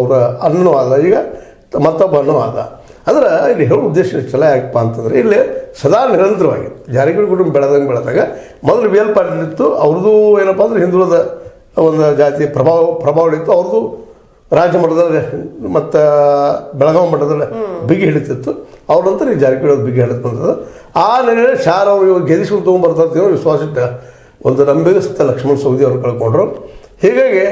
ಅವರ ಅನ್ನೂ ಆದ, ಈಗ ಮತ್ತೊಬ್ಬ ಅನ್ನೂ ಆದ. ಅಂದ್ರೆ ಇಲ್ಲಿ ಹೇಳೋ ಉದ್ದೇಶ ಚಲ ಯಾಕಪ್ಪ ಅಂತಂದರೆ ಇಲ್ಲಿ ಸದಾ ನಿರಂತರವಾಗಿ ಜಾರಕಿಹೊಳಿ ಕುಟುಂಬ ಬೆಳೆದಾಗ ಮೊದಲು ವಿ ಎಲ್ ಪಾಟೀಲ್ ಇತ್ತು, ಅವ್ರದ್ದು ಏನಪ್ಪ ಅಂದ್ರೆ ಹಿಂದುಳಿದ ಒಂದು ಜಾತಿ ಪ್ರಭಾವ ಇತ್ತು, ಅವ್ರದ್ದು ರಾಜ್ಯ ಮಟ್ಟದಲ್ಲಿ ಮತ್ತು ಬೆಳಗಾವಿ ಮಟ್ಟದಲ್ಲಿ ಬಿಗಿ ಹಿಡಿತಿತ್ತು. ಅವ್ರ ನಂತರ ಈ ಜಾರಕಿಹೊಳಿ ಅವ್ರು ಬಿಗಿ ಹಿಡಿದು ಬಂದದ್ದು. ಆ ನೆಲೆಯಲ್ಲಿ ಶಾರ್ ಅವರು ಇವಾಗ ಗೆದಿಸ್ಕೊಂಡು ತೊಗೊಂಡ್ಬರ್ತಾರೆ ವಿಶ್ವಾಸ ಇಟ್ಟ ಒಂದು ನಂಬಿಗಸ್ತ ಲಕ್ಷ್ಮಣ ಸವದಿ ಅವ್ರು ಕಳ್ಕೊಂಡ್ರು. ಹೀಗಾಗಿ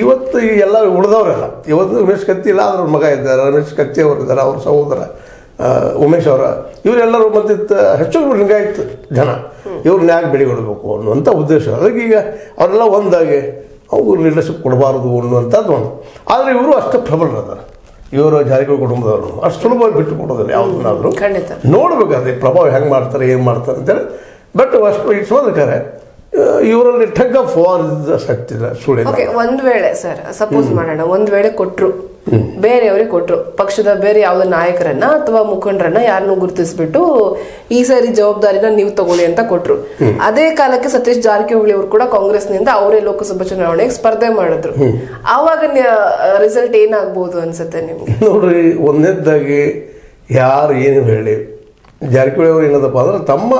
ಇವತ್ತು ಈ ಎಲ್ಲ ಉಳಿದವರೆಲ್ಲ ಇವತ್ತು ರಮೇಶ್ ಕತ್ತಿ ಇಲ್ಲ, ಅದ್ರ ಮಗ ಇದ್ದಾರೆ, ರಮೇಶ್ ಕತ್ತಿ ಅವರು ಇದ್ದಾರೆ, ಅವ್ರ ಸಹೋದರ ಉಮೇಶ್ ಅವರ, ಇವರೆಲ್ಲರೂ ಮತ್ತು ಹೆಚ್ಚು ಲಿಂಗಾಯತ್ ಜನ ಇವ್ರನ್ನ ಯಾಕೆ ಬೆಳೆಗೊಡಬೇಕು ಅನ್ನುವಂಥ ಉದ್ದೇಶ. ಅದಕ್ಕೆ ಈಗ ಅವರೆಲ್ಲ ಒಂದಾಗಿ ಅವ್ರು ಲೀಡರ್ಶಿಪ್ ಕೊಡಬಾರ್ದು ಅನ್ನುವಂಥದ್ದು ಒಂದು. ಆದರೆ ಇವರು ಅಷ್ಟು ಪ್ರಬಲರದಾರ, ಇವರು ಜಾರಕಿಹೊಳಿ ಕುಟುಂಬದವರು ಅಷ್ಟು ಸುಲಭವಾಗಿ ಬಿಟ್ಟು ಕೊಡೋದಿಲ್ಲ ಯಾವುದನ್ನಾದರೂ. ನೋಡ್ಬೇಕಾದ್ರೆ ಪ್ರಭಾವ ಹೆಂಗೆ ಮಾಡ್ತಾರೆ ಏನು ಮಾಡ್ತಾರೆ ಅಂತೇಳಿ. ಬಟ್ ಅಷ್ಟು ಇಟ್ಸೋದಕ್ಕಾರೆ ಇವರಲ್ಲಿ ಟಗ್ ಆಫ್ ವಾರ್ ಆಗ್ತಿದೆ ಸುಳ್ಳು. ಒಂದ್ ವೇಳೆ ಸರ್ ಸಪೋಸ್ ಮಾಡೋಣ, ಒಂದ್ ವೇಳೆ ಕೊಟ್ರು, ಬೇರೆಯವ್ರಿಗೆ ಕೊಟ್ರು, ಪಕ್ಷದ ಬೇರೆ ಯಾವುದೇ ನಾಯಕರನ್ನ ಅಥವಾ ಮುಖಂಡರನ್ನ ಯಾರನ್ನು ಗುರುತಿಸ್ಬಿಟ್ಟು ಈ ಸಾರಿ ಜವಾಬ್ದಾರಿನ ನೀವು ತಗೊಳ್ಳಿ ಅಂತ ಕೊಟ್ರು. ಅದೇ ಕಾಲಕ್ಕೆ ಸತೀಶ್ ಜಾರಕಿಹೊಳಿ ಅವರು ಕೂಡ ಕಾಂಗ್ರೆಸ್ನಿಂದ ಅವರೇ ಲೋಕಸಭಾ ಚುನಾವಣೆಗೆ ಸ್ಪರ್ಧೆ ಮಾಡಿದ್ರು. ಆವಾಗ ರಿಸಲ್ಟ್ ಏನಾಗ್ಬೋದು ಅನ್ಸುತ್ತೆ ನಿಮ್ಗೆ? ನೋಡ್ರಿ, ಒಂದನೇದಾಗಿ ಯಾರು ಏನು ಹೇಳಿ ಜಾರಕಿಹೊಳಿ ಅವರು ಏನದಪ್ಪ ಅಂದ್ರೆ ತಮ್ಮ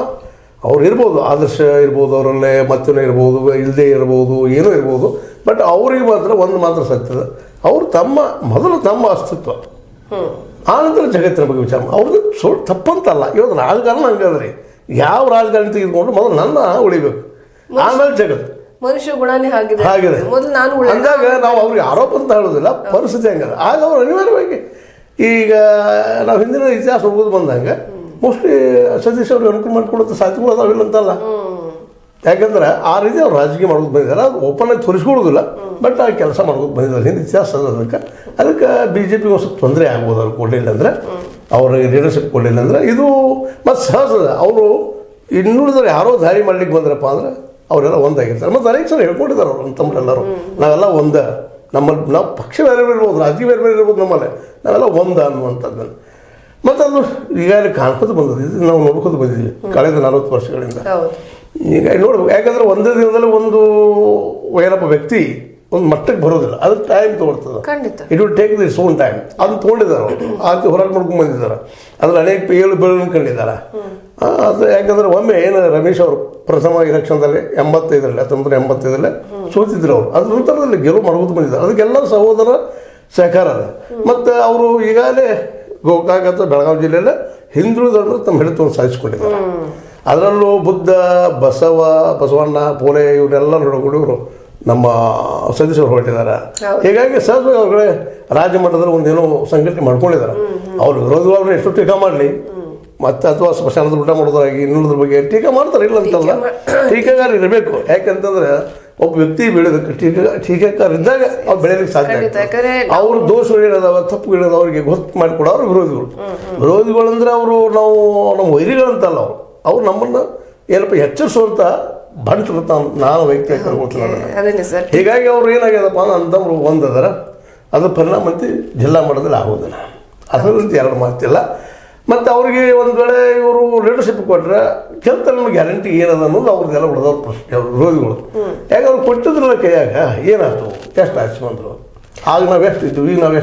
ಅವ್ರು ಇರ್ಬೋದು, ಆದರ್ಶ ಇರ್ಬೋದು, ಅವರಲ್ಲೇ ಮತ್ತೇನೋ ಇರ್ಬೋದು, ಇಲ್ಲದೇ ಇರ್ಬೋದು, ಏನೋ ಇರ್ಬೋದು. ಬಟ್ ಅವ್ರಿಗೆ ಮಾತ್ರ ಒಂದು ಮಾತ್ರ ಸತ್ಯದ, ಅವರು ಮೊದಲು ತಮ್ಮ ಅಸ್ತಿತ್ವ, ಆನಂತರ ಜಗತ್ತಿನ ಬಗ್ಗೆ ವಿಚಾರ. ಅವ್ರದ್ದು ಸುಳ್ಳು ತಪ್ಪಂತಲ್ಲ. ಇವತ್ತು ರಾಜಕಾರಣ ಹಂಗಾದ್ರಿ, ಯಾವ ರಾಜಕಾರಣ ತೆಗೆದುಕೊಂಡು ಮೊದಲು ನನ್ನ ಉಳಿಬೇಕು, ಆಮೇಲೆ ಜಗತ್ತು. ಮನುಷ್ಯ ಗುಣನೇ ಹಾಗಿದೆ. ಅಂದಾಗ ನಾವು ಅವ್ರಿಗೆ ಆರೋಪ ಅಂತ ಹೇಳೋದಿಲ್ಲ, ಪರಿಸ್ಥಿತಿ ಹಂಗದ. ಆಗ ಅವ್ರು ಅನಿವಾರ್ಯವಾಗಿ ಈಗ ನಾವು ಹಿಂದಿನ ಇತಿಹಾಸ ಹೋಗೋದು ಬಂದಂಗೆ ಮೋಸ್ಟ್ಲಿ ಸತೀಶ್ ಅವ್ರಿಗೆ ಅನುಕೂಲ ಮಾಡಿಕೊಡೋದು ಸಾಧ್ಯಗಳು ಅದಾವಿಲ್ಲ ಅಂತಲ್ಲ. ಯಾಕಂದ್ರೆ ಆ ರೀತಿ ಅವ್ರು ರಾಜಕೀಯ ಮಾಡೋದು ಬಂದಿದ್ದಾರೆ, ಅದು ಓಪನ್ ಆಗಿ ತೋರಿಸ್ಕೊಳ್ಳೋದಿಲ್ಲ, ಬಟ್ ಆ ಕೆಲಸ ಮಾಡೋದು ಬಂದಿದ್ದಾರೆ. ಹಿಂದೆ ಇತಿಹಾಸ ಅದಕ್ಕೆ BJP ಒಂದು ಸ್ವಲ್ಪ ತೊಂದರೆ ಆಗ್ಬೋದು. ಅವ್ರು ಕೊಡಲಿಲ್ಲ ಅಂದರೆ, ಅವ್ರಿಗೆ ಲೀಡರ್ಶಿಪ್ ಕೊಡಲಿಲ್ಲ ಅಂದರೆ ಇದು ಮತ್ತು ಸಹಜದ. ಅವರು ಇನ್ನುಳಿದವ್ರು ಯಾರೋ ದಾರಿ ಮಾಡ್ಲಿಕ್ಕೆ ಬಂದ್ರಪ್ಪ ಅಂದ್ರೆ ಅವರೆಲ್ಲ ಒಂದಾಗಿರ್ತಾರೆ. ಮತ್ತು ಅನೇಕ ಸಲ ಹೇಳ್ಕೊಂಡಿದ್ದಾರೆ ಅವರು ತಮ್ಮರೆಲ್ಲರೂ, ನಾವೆಲ್ಲ ನಾವು ಪಕ್ಷ ಬೇರೆ ಬೇರೆ ಇರ್ಬೋದು, ರಾಜಕೀಯ ಬೇರೆ ಬೇರೆ ಇರ್ಬೋದು, ನಮ್ಮಲ್ಲೇ ನಾವೆಲ್ಲ ಅನ್ನುವಂಥದ್ದನ್ನು. ಮತ್ತು ಅದು ಈಗಾಗಲೇ ಕಾಣ್ಕೋದು ಬಂದದ್ದು, ಇದು ನಾವು ನೋಡ್ಕೋದು ಬಂದಿದ್ವಿ ಕಳೆದ 40 ವರ್ಷಗಳಿಂದ. ಈಗ ನೋಡ್ಬೇಕು, ಯಾಕಂದರೆ ಒಂದೇ ದಿನದಲ್ಲಿ ಒಂದು ಏನಪ್ಪ ವ್ಯಕ್ತಿ ಒಂದು ಮಟ್ಟಕ್ಕೆ ಬರೋದಿಲ್ಲ, ಅದಕ್ಕೆ ಟೈಮ್ ತೊಗೊಳ್ತದೆ. It will take this own time. ಅದನ್ನು ತೊಗೊಂಡಿದ್ದಾರೆ ಅವರು, ಆತ ಹೋರಾಟ ಮಾಡ್ಕೊಂಡು ಬಂದಿದ್ದಾರೆ, ಅದ್ರಲ್ಲಿ ಅನೇಕ ಏಳು ಬೀಳು ಕಂಡಿದ್ದಾರೆ. ಅದು ಯಾಕಂದರೆ ಒಮ್ಮೆ ಏನು ರಮೇಶ್ ಅವರು ಪ್ರಥಮ ಇಲೆಕ್ಷನ್ದಲ್ಲಿ 1985 ಸೋತಿದ್ರು ಅವರು. ಅದ್ರ ನಂತರದಲ್ಲಿ ಗೆಲುವು ಮಾಡ್ಬೋದು ಬಂದಿದ್ದಾರೆ. ಅದಕ್ಕೆಲ್ಲ ಸಹೋದರ ಸಹಕಾರ ಅದ. ಮತ್ತು ಅವರು ಈಗಾಗಲೇ ಗೋಕಾಕ್ ಅಥವಾ ಬೆಳಗಾವಿ ಜಿಲ್ಲೆಯಲ್ಲೇ ಹಿಂದುಳಿದವರು ತಮ್ಮ ಹಿಡಿತವನ್ನು ಸಾಧಿಸಿಕೊಂಡಿದ್ದಾರೆ. ಅದರಲ್ಲೂ ಬುದ್ಧ, ಬಸವಣ್ಣ, ಪೋಲೆ ಇವರೆಲ್ಲ ನೋಡಿಕೊಂಡು ಇವರು ನಮ್ಮ ಸತೀಶ್ ಅವರು ಹೊರಟಿದ್ದಾರೆ. ಹೀಗಾಗಿ ಸಹಜವಾಗಿ ಅವ್ರಿಗೆ ರಾಜ್ಯ ಮಟ್ಟದಲ್ಲಿ ಒಂದೇನೋ ಸಂಘಟನೆ ಮಾಡ್ಕೊಂಡಿದ್ದಾರೆ. ಅವ್ರು ವಿರೋಧಿಗಳನ್ನ ಎಷ್ಟು ಟೀಕಾ ಮಾಡಲಿ, ಮತ್ತು ಅಥವಾ ಸ್ಮಶಾನದ ಊಟ ಮಾಡೋದ್ರಾಗಿ ಇನ್ನುಳಿದ್ರ ಬಗ್ಗೆ ಟೀಕಾ ಮಾಡ್ತಾರೆ, ಇಲ್ಲ ಅಂತಲ್ಲ. ಟೀಕಾಗಾರ ಇರಬೇಕು. ಯಾಕಂತಂದ್ರೆ ಒಬ್ಬ ವ್ಯಕ್ತಿ ಬೆಳೆಯೋದಕ್ಕೆ ಟೀಕಾಕಾರ ಇದ್ದಾಗ ಅವ್ರು ಬೆಳೆಯೋದಕ್ಕೆ ಸಾಧ್ಯ ಆಗ್ತದೆ. ಅವ್ರ ದೋಷಗಳೇನದಾವ, ತಪ್ಪುಗಳೇನದಾವ ಅವ್ರಿಗೆ ಗೊತ್ತು ಮಾಡಿಕೊಡೋ ಅವ್ರು ವಿರೋಧಿಗಳು ಅಂದರೆ ಅವರು ನಮ್ಮ ವೈರಿಗಳಂತಲ್ಲ. ಅವ್ರು ನಮ್ಮನ್ನು ಏನಪ್ಪ ಎಚ್ಚರಿಸುವಂಥ ಬಂಟರು ನಾನು ವೈಯಕ್ತಿಕ ಕರ್ಕೊಳ್ತೀನಿ. ಹೀಗಾಗಿ ಅವ್ರು ಏನಾಗ್ಯದಪ್ಪ ಅಂತಂದ್ರು ಒಂದದರ ಅದ್ರ ಪರಿಣಾಮ ಅಂತ ಜಿಲ್ಲಾ ಮಟ್ಟದಲ್ಲಿ ಆಗೋದಿಲ್ಲ, ಅದರಂತ ಎರಡು ಮಾತಿಲ್ಲ. ಮತ್ತು ಅವ್ರಿಗೆ ಒಂದು ವೇಳೆ ಇವರು ಲೀಡರ್ಶಿಪ್ ಕೊಟ್ಟರೆ ಕೆಲಸ ನಮ್ಗೆ ಗ್ಯಾರಂಟಿ ಏನದ ಅನ್ನೋದು ಅವ್ರದ್ದೆಲ್ಲ ಉಳಿದವ್ರ ಪ್ರಶ್ನೆ, ಅವ್ರ ವಿರೋಧಿಗಳು. ಯಾಕೆ ಅವ್ರು ಕೊಟ್ಟಿದ್ರಲ್ಲ ಕೈಯಾಗ ಏನಾಯ್ತು, ಎಷ್ಟು ಆಚೆ ಬಂದರು, ಆಗ ನಾವು ಎಷ್ಟು ಇದ್ವಿ, ಈಗ ನಾವು